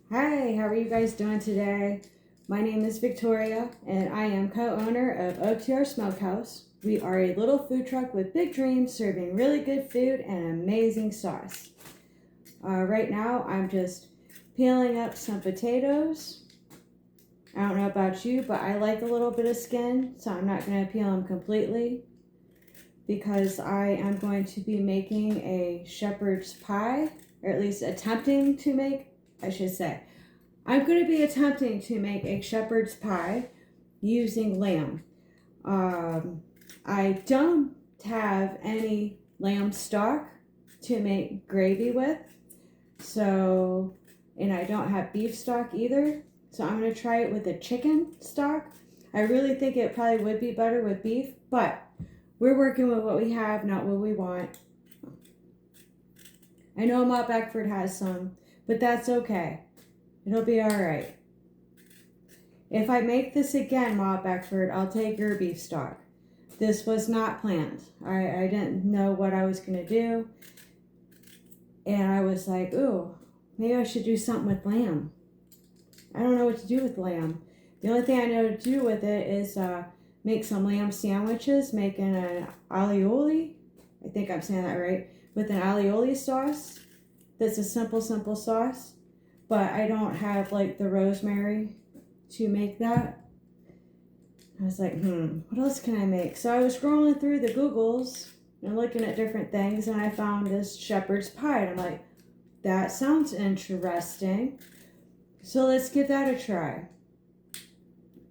Hi, how are you guys doing today? My name is Victoria and I am co-owner of OTR Smokehouse. We are a little food truck with big dreams serving really good food and amazing sauce. Right now I'm just peeling up some potatoes. I don't know about you, but I like a little bit of skin, so I'm not going to peel them completely because I am going to be making a shepherd's pie, or at least attempting to make, I should say. I'm going to be attempting to make a shepherd's pie using lamb. I don't have any lamb stock to make gravy with, and I don't have beef stock either, so I'm going to try it with a chicken stock. I really think it probably would be better with beef, but we're working with what we have, not what we want. I know Mott Beckford has some, but that's okay. It'll be all right. If I make this again, Ma Beckford, I'll take your beef stock. This was not planned. I didn't know what I was going to do. And I was like, ooh, maybe I should do something with lamb. I don't know what to do with lamb. The only thing I know to do with it is make some lamb sandwiches, making an alioli. I think I'm saying that right. With an alioli sauce. That's a simple sauce. But I don't have like the rosemary to make that. I was like, what else can I make? So I was scrolling through the Googles and looking at different things, and I found this shepherd's pie. And I'm like, that sounds interesting. So let's give that a try.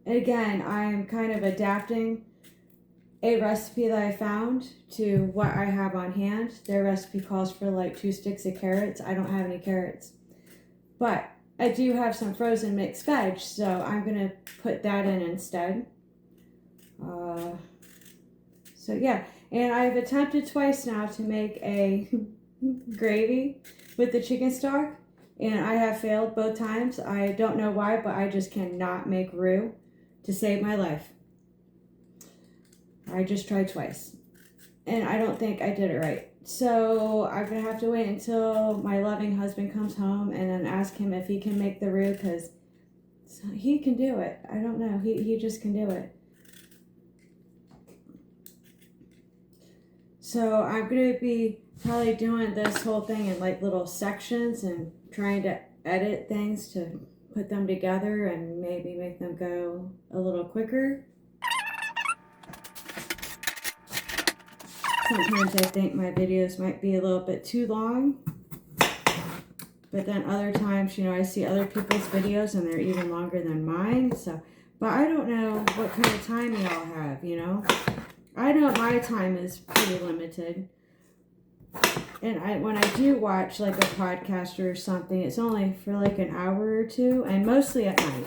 And again, I'm kind of adapting a recipe that I found to what I have on hand. Their recipe calls for like 2 sticks of carrots. I don't have any carrots. But I do have some frozen mixed veg, so I'm going to put that in instead. So yeah, and I've attempted twice now to make a gravy with the chicken stock, and I have failed both times. I don't know why, but I just cannot make roux to save my life. I just tried twice, and I don't think I did it right. So I'm going to have to wait until my loving husband comes home and then ask him if he can make the roux, because he can do it. I don't know. He just can do it. So I'm going to be probably doing this whole thing in like little sections and trying to edit things to put them together and maybe make them go a little quicker. Sometimes I think my videos might be a little bit too long, but then other times, I see other people's videos and they're even longer than mine. But I don't know what kind of time y'all have, I know my time is pretty limited. And when I do watch like a podcast or something, it's only for like an hour or two, and mostly at night.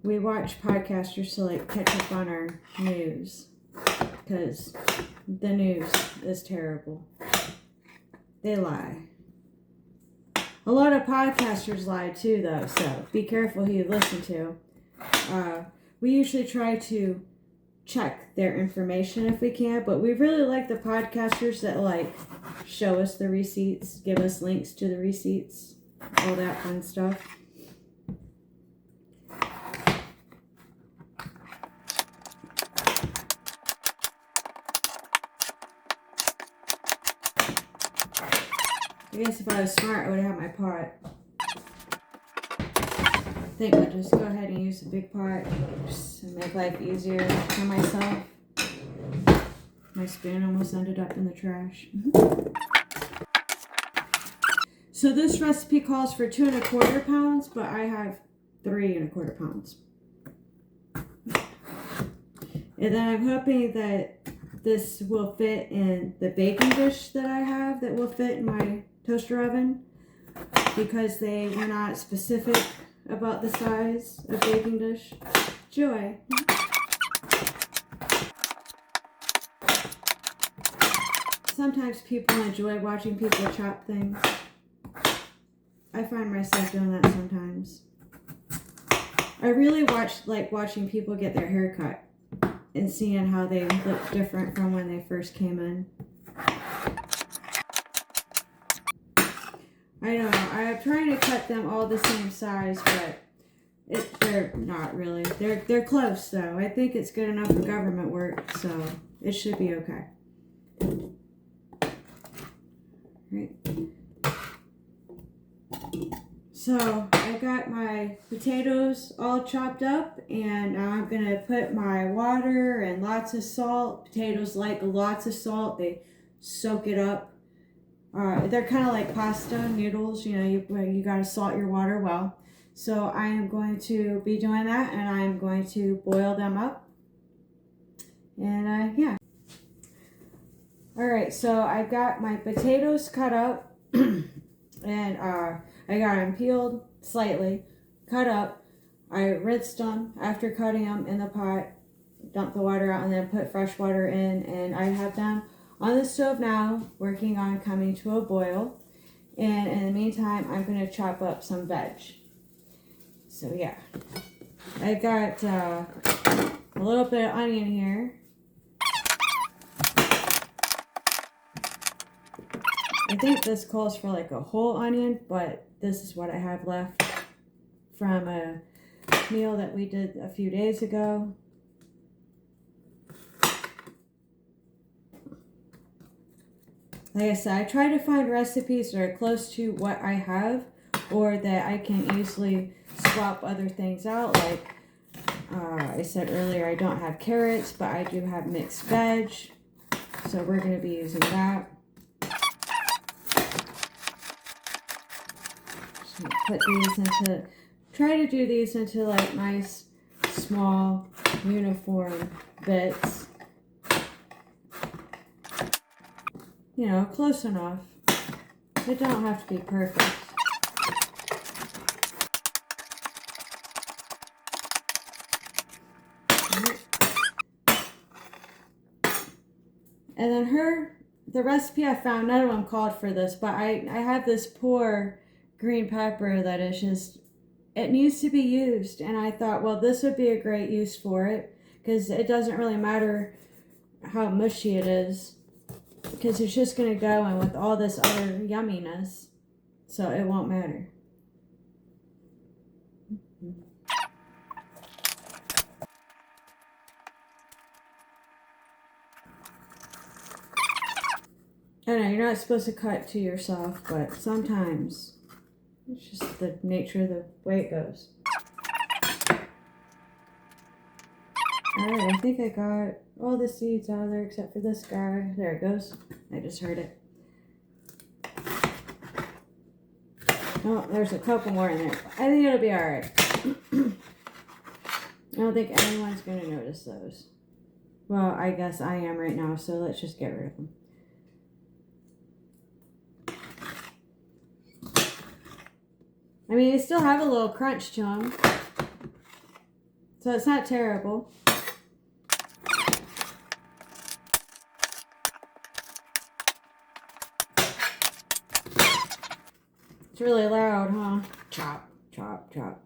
We watch podcasters to like catch up on our news, because the news is terrible. They lie. A lot of podcasters lie too, though, so be careful who you listen to. We usually try to check their information if we can, but we really like the podcasters that like show us the receipts, give us links to the receipts, all that fun stuff. I guess if I was smart, I would have my pot. I think I'll just go ahead and use a big pot just to make life easier for myself. My spoon almost ended up in the trash. So this recipe calls for 2 1/4 pounds, but I have 3 1/4 pounds. And then I'm hoping that this will fit in the baking dish that I have, that will fit in my toaster oven, because they were not specific about the size of baking dish. Joy. Sometimes people enjoy watching people chop things. I find myself doing that sometimes. I really like watching people get their hair cut and seeing how they look different from when they first came in. I know, I'm trying to cut them all the same size, but they're not really. They're close though. I think it's good enough for government work, so it should be okay. Right. So I got my potatoes all chopped up, and now I'm gonna put my water and lots of salt. Potatoes like lots of salt. They soak it up. They're kind of like pasta noodles. You know, you gotta salt your water well. So I am going to be doing that, and I'm going to boil them up. And yeah. All right, so I've got my potatoes cut up, and I got them peeled slightly, cut up. I rinsed them after cutting them in the pot, dump the water out, and then put fresh water in, and I have them on the stove now, working on coming to a boil. And in the meantime, I'm going to chop up some veg. So yeah, I got a little bit of onion here. I think this calls for like a whole onion, but this is what I have left from a meal that we did a few days ago. Like I said, I try to find recipes that are close to what I have, or that I can easily swap other things out. Like I said earlier, I don't have carrots, but I do have mixed veg, so we're going to be using that. Put these into, try to do these into like nice, small, uniform bits. You know, close enough. They don't have to be perfect. And then the recipe I found, none of them called for this, but I have this poor green pepper that is just, it needs to be used. And I thought, well, this would be a great use for it, because it doesn't really matter how mushy it is, because it's just going to go in with all this other yumminess, so it won't matter. I know you're not supposed to cut to yourself, but sometimes it's just the nature of the way it goes. Alright, I think I got all the seeds out of there except for this guy. There it goes. I just heard it. Oh, there's a couple more in there. I think it'll be alright. I don't think anyone's going to notice those. Well, I guess I am right now, so let's just get rid of them. I mean, they still have a little crunch to them, so it's not terrible. It's really loud, huh? Chop, chop, chop.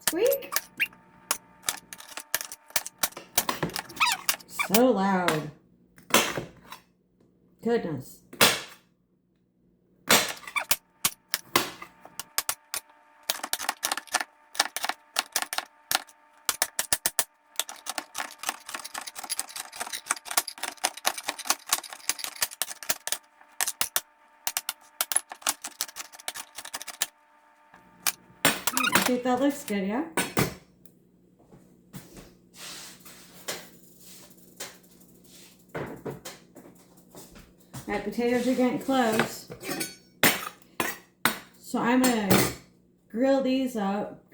Squeak! So loud. Goodness. I think that looks good, yeah? My potatoes are getting close. So I'm going to grill these up,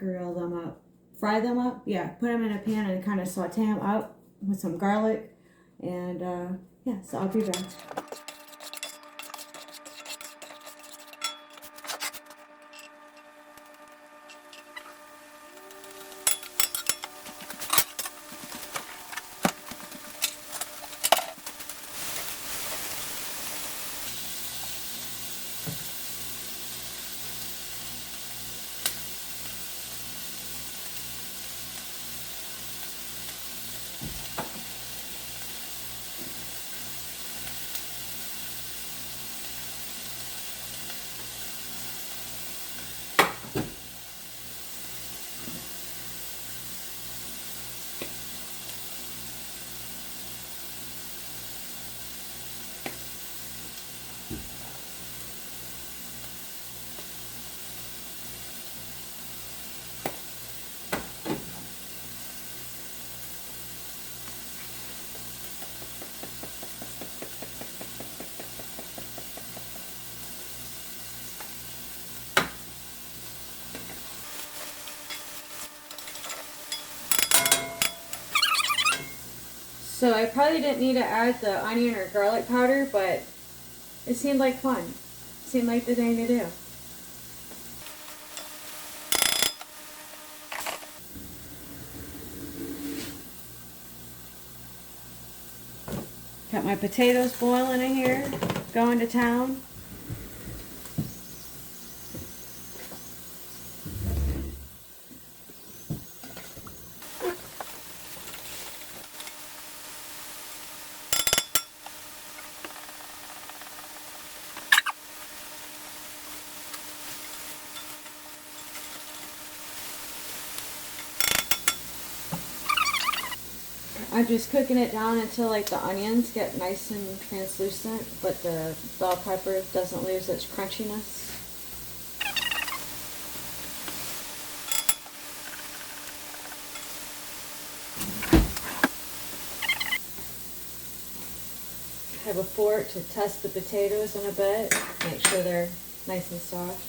fry them up. Yeah, put them in a pan and kind of saute them up with some garlic. And yeah, so I'll be back. So I probably didn't need to add the onion or garlic powder, but it seemed like fun. It seemed like the thing to do. Got my potatoes boiling in here, going to town. I'm just cooking it down until like the onions get nice and translucent, but the bell pepper doesn't lose its crunchiness. I have a fork to test the potatoes in a bit, make sure they're nice and soft.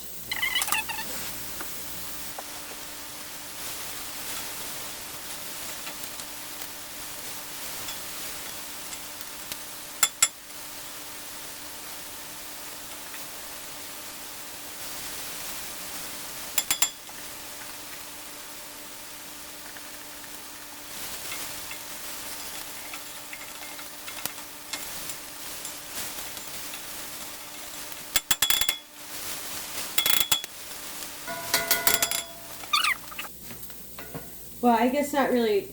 Well, I guess not really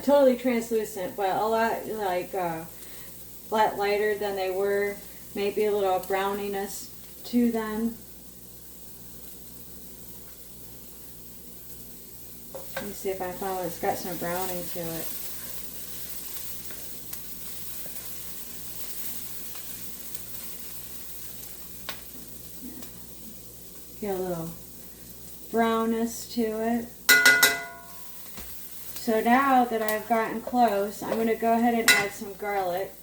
totally translucent, but a lot like lot lighter than they were. Maybe a little browniness to them. Let me see if I find one that's got some browning to it. Get a little brownness to it. So now that I've gotten close, I'm going to go ahead and add some garlic.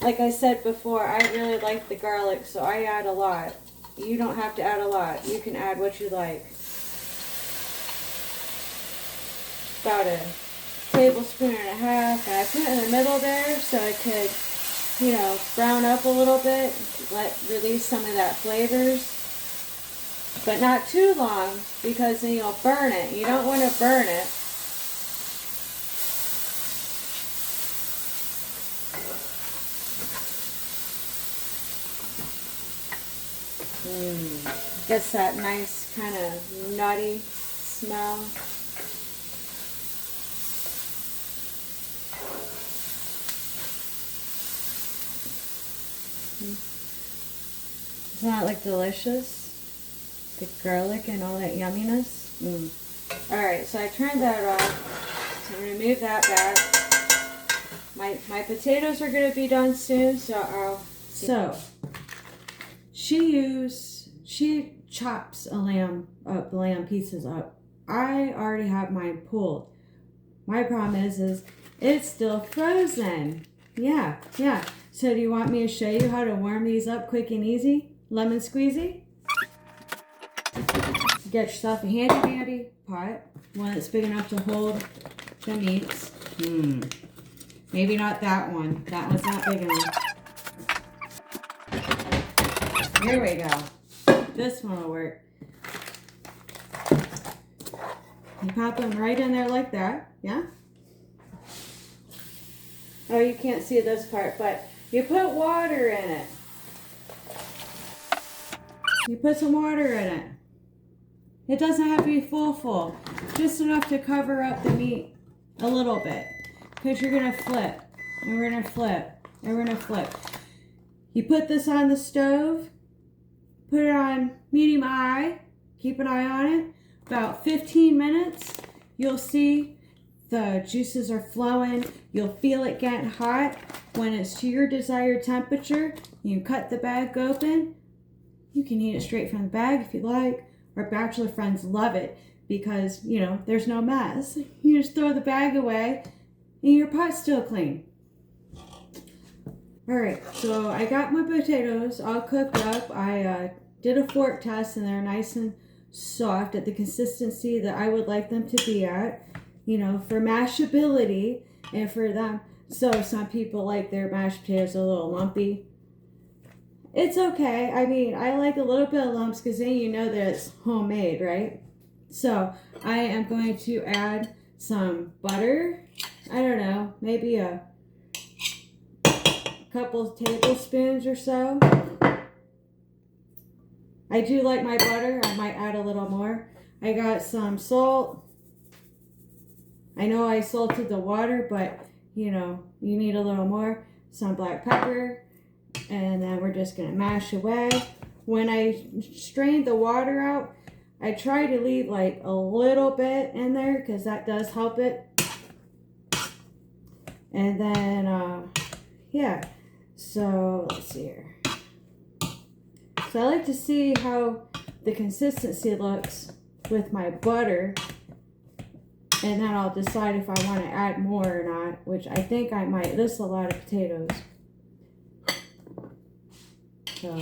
Like I said before, I really like the garlic, so I add a lot. You don't have to add a lot. You can add what you like. About a tablespoon and a half, and I put it in the middle there so it could, you know, brown up a little bit, release some of that flavors. But not too long, because then you'll burn it. You don't want to burn it. Gets that nice kind of nutty smell. Isn't that like delicious? The garlic and all that yumminess. Alright, so I turned that off. So I'm going to move that back. My potatoes are going to be done soon, so I'll... So, she chops lamb pieces up. I already have mine pulled. My problem is it's still frozen. Yeah. So do you want me to show you how to warm these up quick and easy? Lemon squeezy? Get yourself a handy dandy pot, one that's big enough to hold the meats. Maybe not that one. That one's not big enough. Here we go. This one will work. You pop them right in there like that, yeah? Oh, you can't see this part, but you put water in it. You put some water in it. It doesn't have to be full. Just enough to cover up the meat a little bit. Because you're going to flip. And we're going to flip. And we're going to flip. You put this on the stove. Put it on medium high. Keep an eye on it. About 15 minutes. You'll see the juices are flowing. You'll feel it getting hot. When it's to your desired temperature, you cut the bag open. You can eat it straight from the bag if you like. Our bachelor friends love it because, you know, there's no mess. You just throw the bag away and your pot's still clean. All right, so I got my potatoes all cooked up. I did a fork test and they're nice and soft at the consistency that I would like them to be at. you know, for mashability and for them. So some people like their mashed potatoes a little lumpy. It's okay. I mean, I like a little bit of lumps because then you know that it's homemade, right? So I am going to add some butter. I don't know, maybe a couple tablespoons or so. I do like my butter. I might add a little more. I got some salt. I know I salted the water, but you know, you need a little more. Some black pepper. And then we're just going to mash away. When I strained the water out, I try to leave like a little bit in there because that does help it. And then, yeah. So let's see here. So I like to see how the consistency looks with my butter. And then I'll decide if I want to add more or not, which I think I might. This is a lot of potatoes. So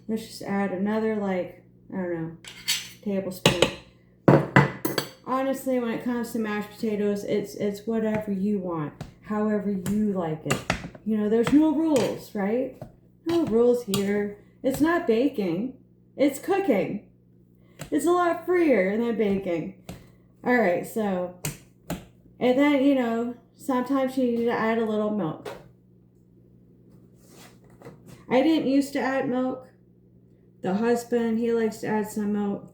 let's just add another, like, I don't know, tablespoon. Honestly, when it comes to mashed potatoes, it's whatever you want, however you like it. You know, there's no rules, right? No rules here. It's not baking. It's cooking. It's a lot freer than baking. All right, so, and then, you know, sometimes you need to add a little milk. I didn't used to add milk. The husband, he likes to add some milk.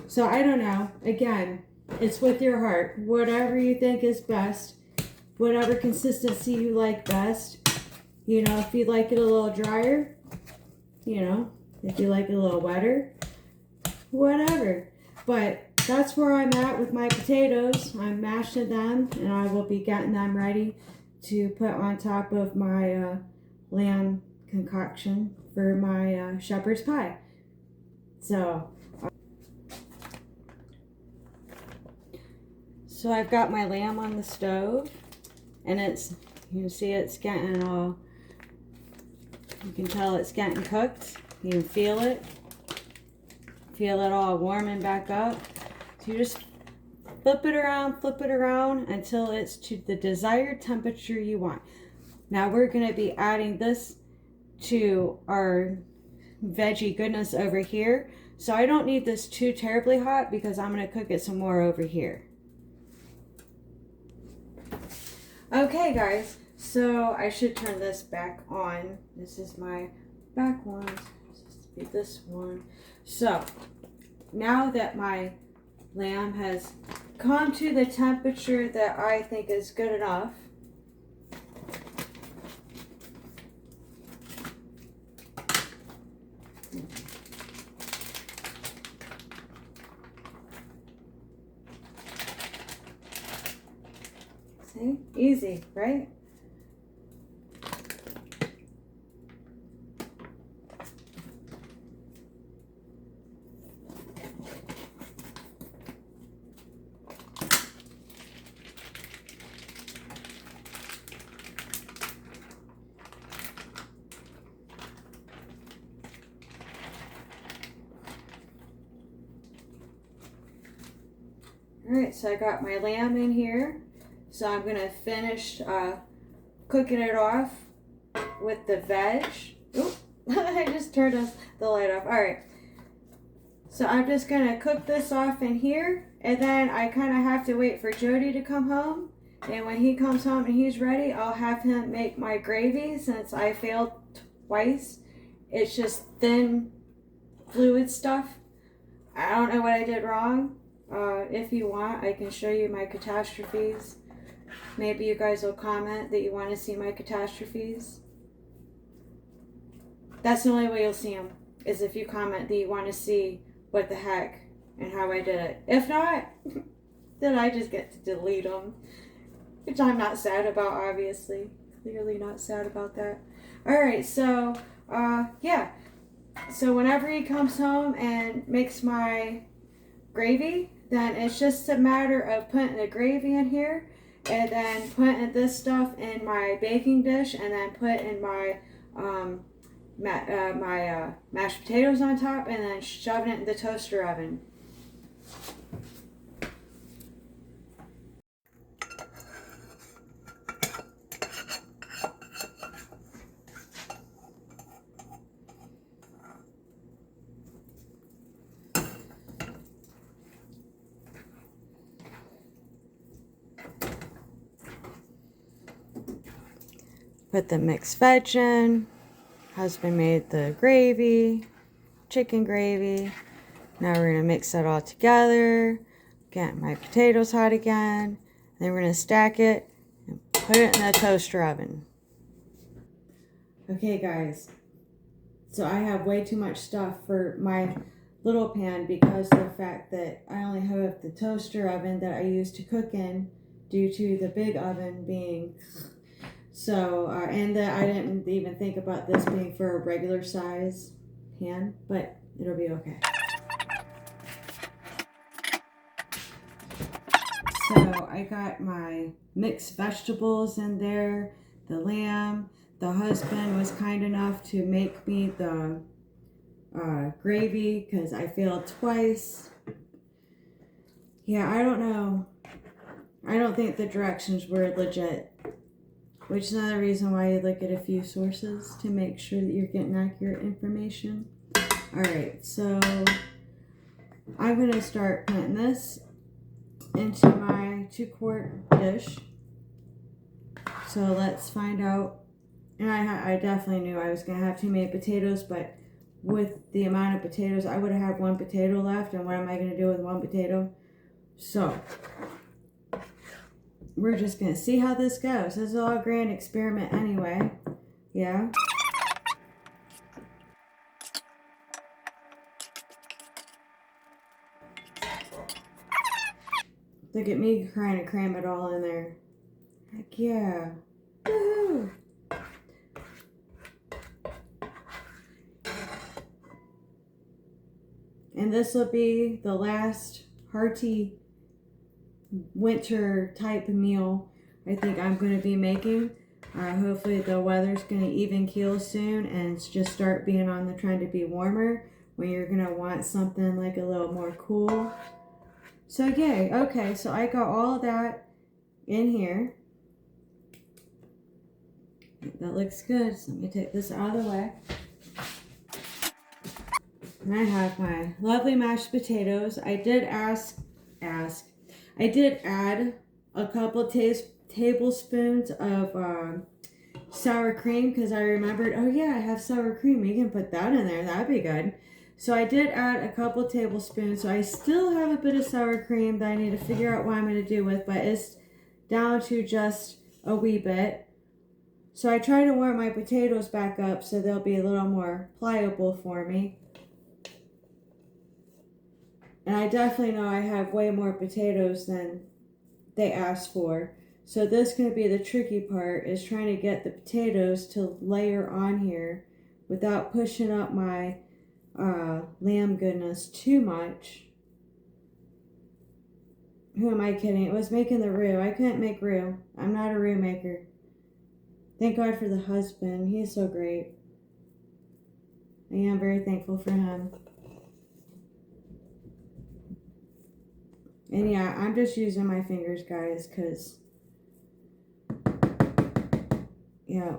So I don't know. Again, it's with your heart. Whatever you think is best. Whatever consistency you like best. You know, if you like it a little drier. You know, if you like it a little wetter. Whatever. But that's where I'm at with my potatoes. I'm mashing them. And I will be getting them ready to put on top of my lamb concoction for my shepherd's pie. So I've got my lamb on the stove, and it's, you can see it's getting all, you can tell it's getting cooked. You can feel it all warming back up. So you just flip it around until it's to the desired temperature you want. Now we're going to be adding this to our veggie goodness over here. So I don't need this too terribly hot because I'm going to cook it some more over here. Okay guys, so I should turn this back on. This is my back one. Be this one. So now that my lamb has come to the temperature that I think is good enough, see? Easy, right? Alright, so I got my lamb in here. So I'm going to finish cooking it off with the veg. Oop, I just turned the light off. Alright, so I'm just going to cook this off in here. And then I kind of have to wait for Jody to come home. And when he comes home and he's ready, I'll have him make my gravy since I failed twice. It's just thin fluid stuff. I don't know what I did wrong. If you want, I can show you my catastrophes. Maybe you guys will comment that you want to see my catastrophes. That's the only way you'll see them, is if you comment that you want to see what the heck and how I did it. If not, then I just get to delete them, which I'm not sad about, obviously. Clearly not sad about that. Alright, so, yeah. So whenever he comes home and makes my gravy, then it's just a matter of putting the gravy in here and then putting this stuff in my baking dish and then putting my mashed potatoes on top and then shoving it in the toaster oven. Put the mixed veg in. Husband made the gravy, chicken gravy. Now we're going to mix that all together. Get my potatoes hot again. Then we're going to stack it and put it in the toaster oven. Okay guys, so I have way too much stuff for my little pan because of the fact that I only have the toaster oven that I use to cook in due to the big oven being so, and I didn't even think about this being for a regular size pan, but it'll be okay. So I got my mixed vegetables in there, the lamb. The husband was kind enough to make me the gravy because I failed twice. Yeah, I don't know. I don't think the directions were legit, which is another reason why you look at a few sources to make sure that you're getting accurate information. All right, so I'm going to start putting this into my 2-quart dish. So let's find out. And I definitely knew I was going to have too many potatoes, but with the amount of potatoes, I would have had 1 potato left. And what am I going to do with 1 potato? So we're just going to see how this goes. This is all a grand experiment anyway. Yeah. Look at me trying to cram it all in there. Heck yeah. Woohoo! And this will be the last hearty winter type meal I think I'm going to be making. Hopefully the weather's going to even keel soon and just start being on the trend to be warmer when you're going to want something like a little more cool. So yay. Okay, so I got all of that in here. That looks good. So let me take this out of the way. And I have my lovely mashed potatoes. I did I did add a couple tablespoons of sour cream because I remembered, oh yeah, I have sour cream. You can put that in there. That'd be good. So I did add a couple tablespoons. So I still have a bit of sour cream that I need to figure out what I'm going to do with, but it's down to just a wee bit. So I try to warm my potatoes back up so they'll be a little more pliable for me. And I definitely know I have way more potatoes than they asked for. So this is going to be the tricky part, is trying to get the potatoes to layer on here without pushing up my lamb goodness too much. Who am I kidding? It was making the roux. I couldn't make roux. I'm not a roux maker. Thank God for the husband. He's so great. I am very thankful for him. And yeah, I'm just using my fingers, guys, because, yeah,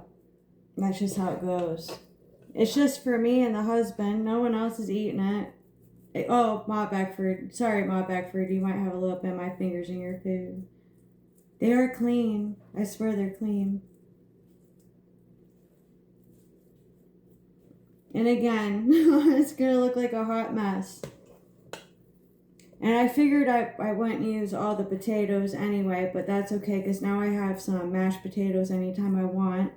that's just how it goes. It's just for me and the husband. No one else is eating it. Oh, Ma Beckford. Sorry, Ma Beckford. You might have a little bit of my fingers in your food. They are clean. I swear they're clean. And again, it's going to look like a hot mess. And I figured I wouldn't use all the potatoes anyway, but that's okay because now I have some mashed potatoes anytime I want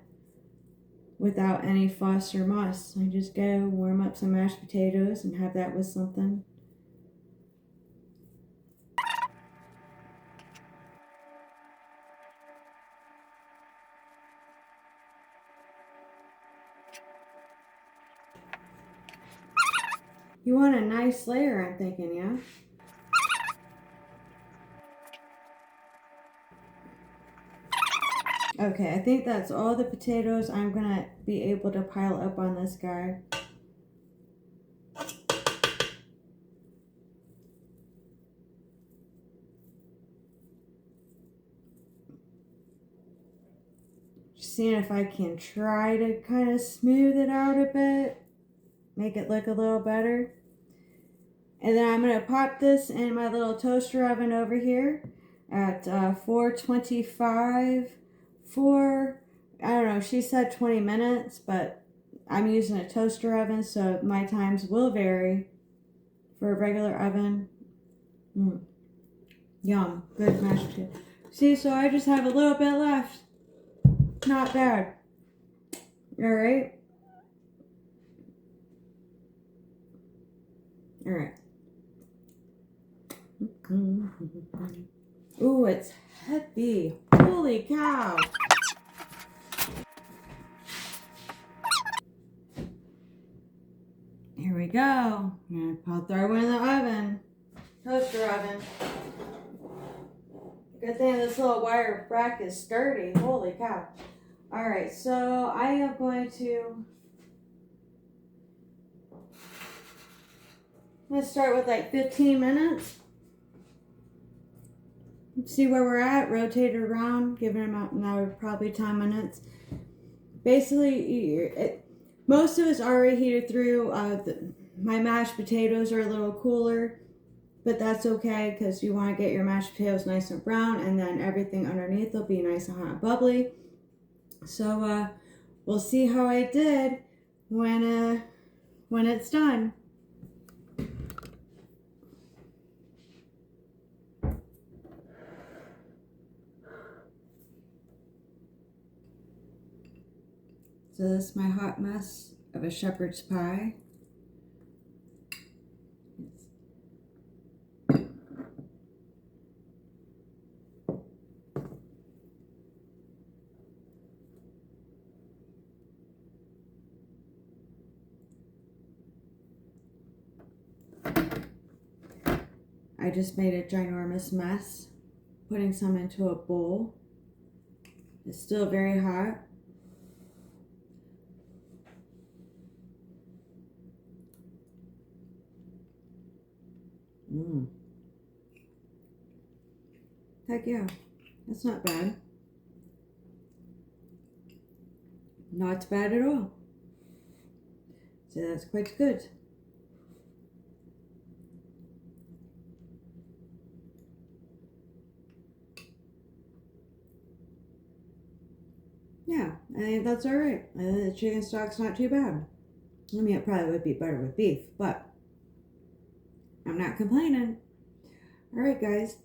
without any fuss or muss. I just go warm up some mashed potatoes and have that with something. You want a nice layer, I'm thinking, yeah? Okay, I think that's all the potatoes I'm gonna be able to pile up on this guy. Just seeing if I can try to kind of smooth it out a bit, make it look a little better. And then I'm gonna pop this in my little toaster oven over here at 425 for I don't know, she said 20 minutes, but I'm using a toaster oven, so my times will vary for a regular oven. Yum, good mashed potato. See, so I just have a little bit left. Not bad. Alright. Alright. Ooh, it's heavy. Holy cow. Here we go. I'll throw it in the oven. Toaster oven. Good thing this little wire rack is sturdy. Holy cow. Alright, so I am going to... Let's start with like 15 minutes. See where we're at. Rotate it around. Give it about another probably 10 minutes. Basically, most of it's already heated through. My mashed potatoes are a little cooler, but that's okay because you want to get your mashed potatoes nice and brown, and then everything underneath will be nice and hot and bubbly. So we'll see how I did when it's done. So this is my hot mess of a shepherd's pie. I just made a ginormous mess, putting some into a bowl. It's still very hot. Heck yeah, that's not bad. Not bad at all. So that's quite good. Yeah, I think that's alright. I think the chicken stock's not too bad. I mean, it probably would be better with beef, but I'm not complaining. Alright, guys.